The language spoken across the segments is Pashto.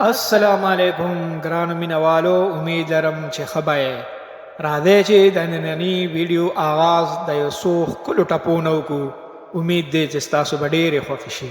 السلام علیکم ګرانو مینوالو، امید لرم چې ښه به یې. راځئ چې د ننني ویډیو آغاز د یو څو ښکلو ټپو نه وکړو. امید دی چې ستاسو به ډېرې خوښې شي.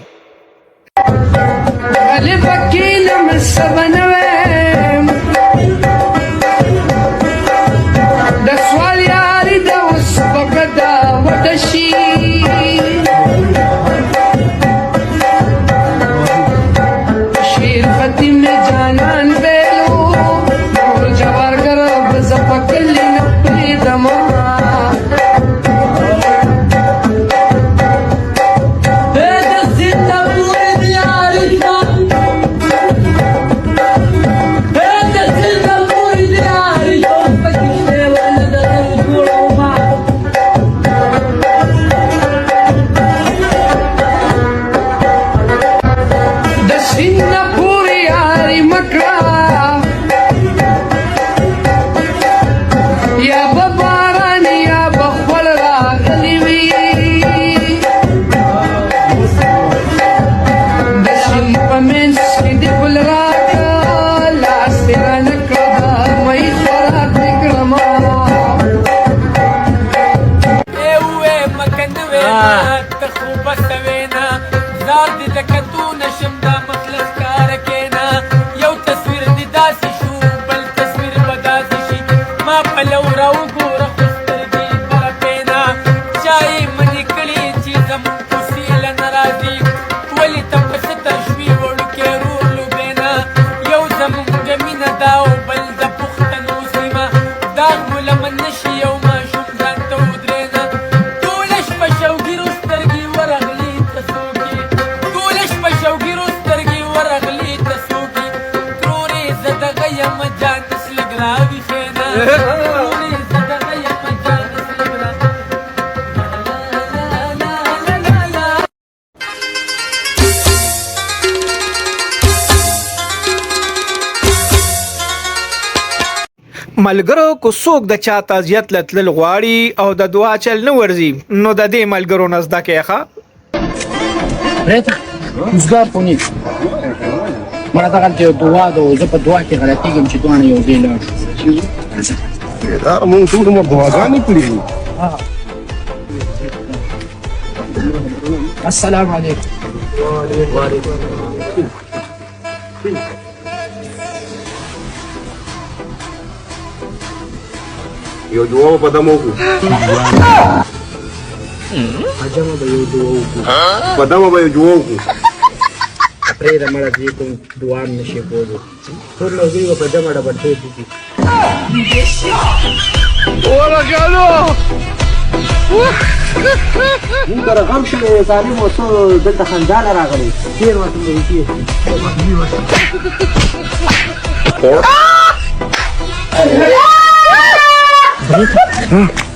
ملګرو کو څوک د چا تعزیت لتل غواړي او د دعا چل نه ورزي، نو د دې ملګرو نزد کې ښه رته زګار پونی مړه تا کله دعا د زه په دعا کې غلطي کوم چې دوه یو دی لاړ دا مونږ ټول مو دعاګانې کړې. السلام علیکم. وعلیکم یو دعا په دمو کو اجازه به یو دعا وکړو په دمو به یو دعا کو پرې د مړه دې کوم دعا نشي کولو ټول نو دی په دمه د بټې دي ولا قالو مونږ راغم شو ظالم اوسو دلته خندان راغلی تیر وته مې کیه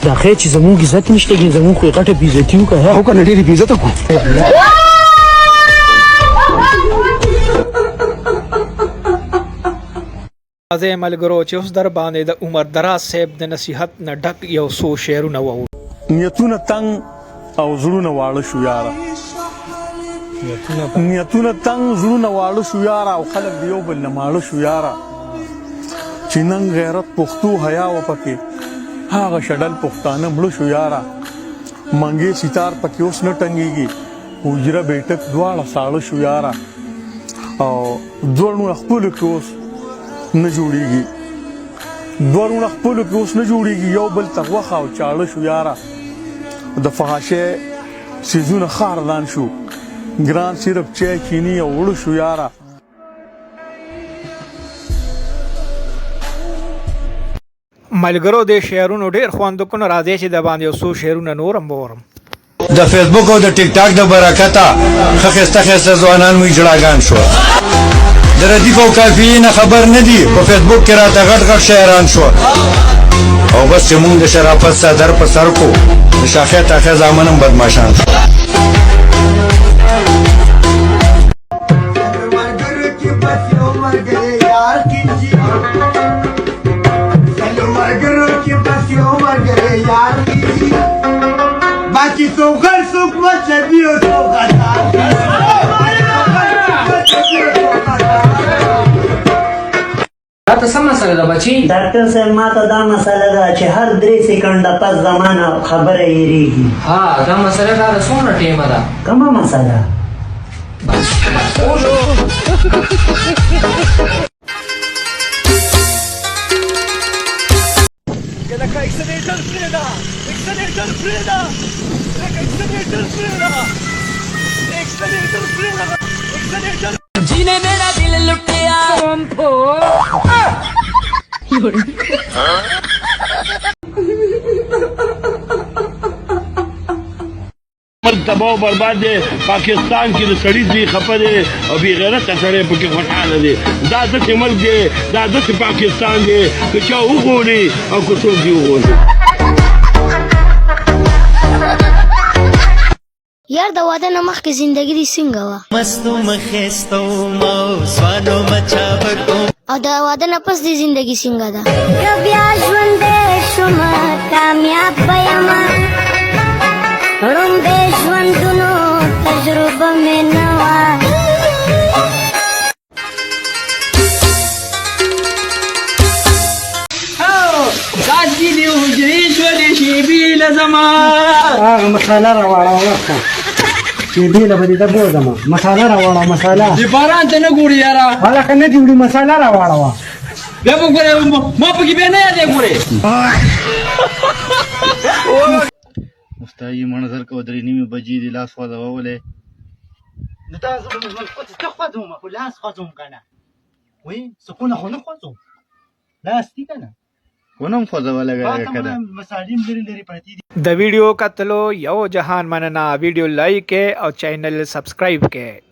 دا خیر چې زموږ عزت نشته کې زموږ خو غټه بې عزتي وکړه او کنه ډېرې بې عزته کړو. راځئ ملګرو چې اوس در باندې د عمر دراز صاحب د نصیحت نه ډک یو څو شعرونه وو. نیتونه تنگ او زړونه واړه شو یاره، نیتونه تنگ زړونه واړه شو یاره، او خلک د یو بل نه ماړه شو یاره، چې نن غیرت پښتو حیا و پکې هغه شډل پښتانه مړه شو یاره، منګې ستار پکې اوس نه ټنګېږي، حجره بیټک دواړه ساړه شو یاره، او دوړونه خپلو کې اوس نه جوړېږي، دوړونه خپلو کې اوس نه جوړېږي، یو بل ته غوښه او چاړه شو یاره، د فحاشۍ څیزونه خاردان شو، ګران صرف چای چینی او وړه شو یاره. ملګرو د شعرونو ډېر خوندکونه راځي چې د باندې یو څو شعرونه نور هم وورم. د فیسبوک او د ټیک ټاک د برکته ښه ښایسته ځوانان مو اجړاګان شو، د ردیف او کافي نه خبر نه دي، په فیسبوک کې راته غټ غټ شاعران شو، او بس چې مونږ د شرافت صدر په سر کو د شاخې تاخې زامن هم بدماشان شو. باقي سوغر سوق مطلبي او سوغر دا ته څه مسله ده بچي؟ ډاکټر صاحب ما ته دا مسله ده چې هر 3 سکنډه پس زمانه خبره یریږي. ها دا مسله دا څومره ټیمه ده؟ کومه مسله؟ जीने मेरा दिल लुटिया ملک تباہ و برباد دی پاکستان کې د سړي دی خفه دی او بې غیرته سړی پکې خوشحاله دی دا داسې ملک دی دا داسې پاکستان دی که چا وغواړي او که څوک دې وغواړي یار د واده نه مخکې زندګي دې څنګه وه او د واده نه پس دې زندګي څنګه ده که بیا ژوندی شومه کامیاب به یمه ړومبې ژوندونو تجربه مې نه وه ګاډي دې حجرې شولې شیبې له زما هغه مساله راواړه ورکه شیبې له به دې ته بوځم مساله راواړه مساله دې باران ته نه ګوري یاره هلکه نه دې وړي مساله راواړه وه بیا به ګورې ما پکې بیا نه یادې ګورې مفتاحي منظر کو درې نیمې بجې دي لاس خوځولی نو دا زه به څه خوځوم خو لاس خوځوم که نه وایي سکونه خو نه خوځوم لاس دي که نه ونم خوځولی که نه مسالې هم لرې لرې پرتې دي د ویډیو کتلو یو جهان مننه ویډیو لایک او چینل سبسکرایب کې